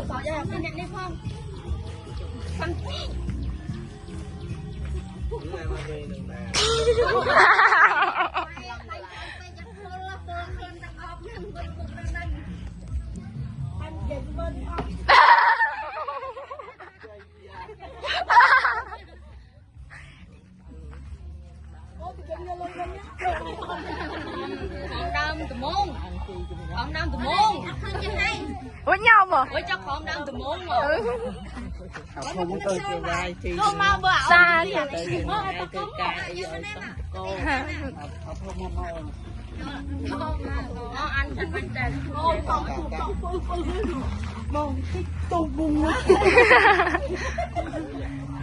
Sợ ra cái nhận đi không? Phân đam từ môn, con đam từ môn. Với nhau mà. Với cho con đam từ môn mà. Không tôi chưa vai thì Con mau bữa Xa đi. anh trà con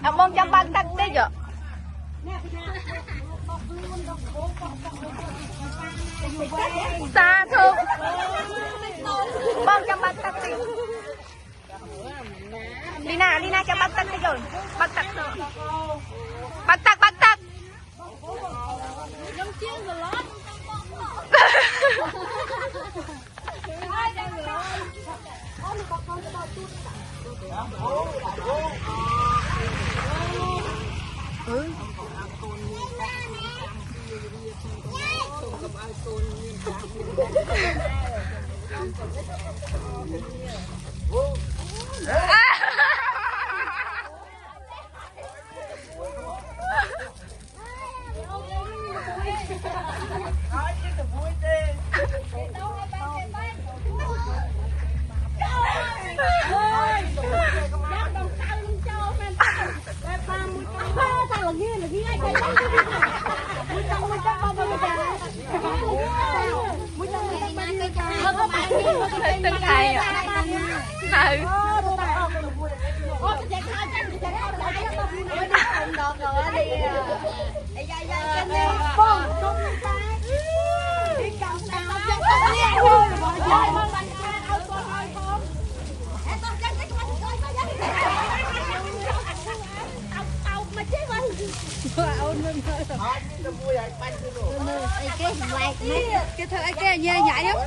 Ông mong chăm băng tắc đấy chứ. Xa thương. Mong chăm băng tắc đi. Lina chăm băng tắc đi rồi. Băng tắc nữa. Băng tắc. giống chiên rồi lót. Từng thầy ạ. Cái thợ cái nhảy nhảy không?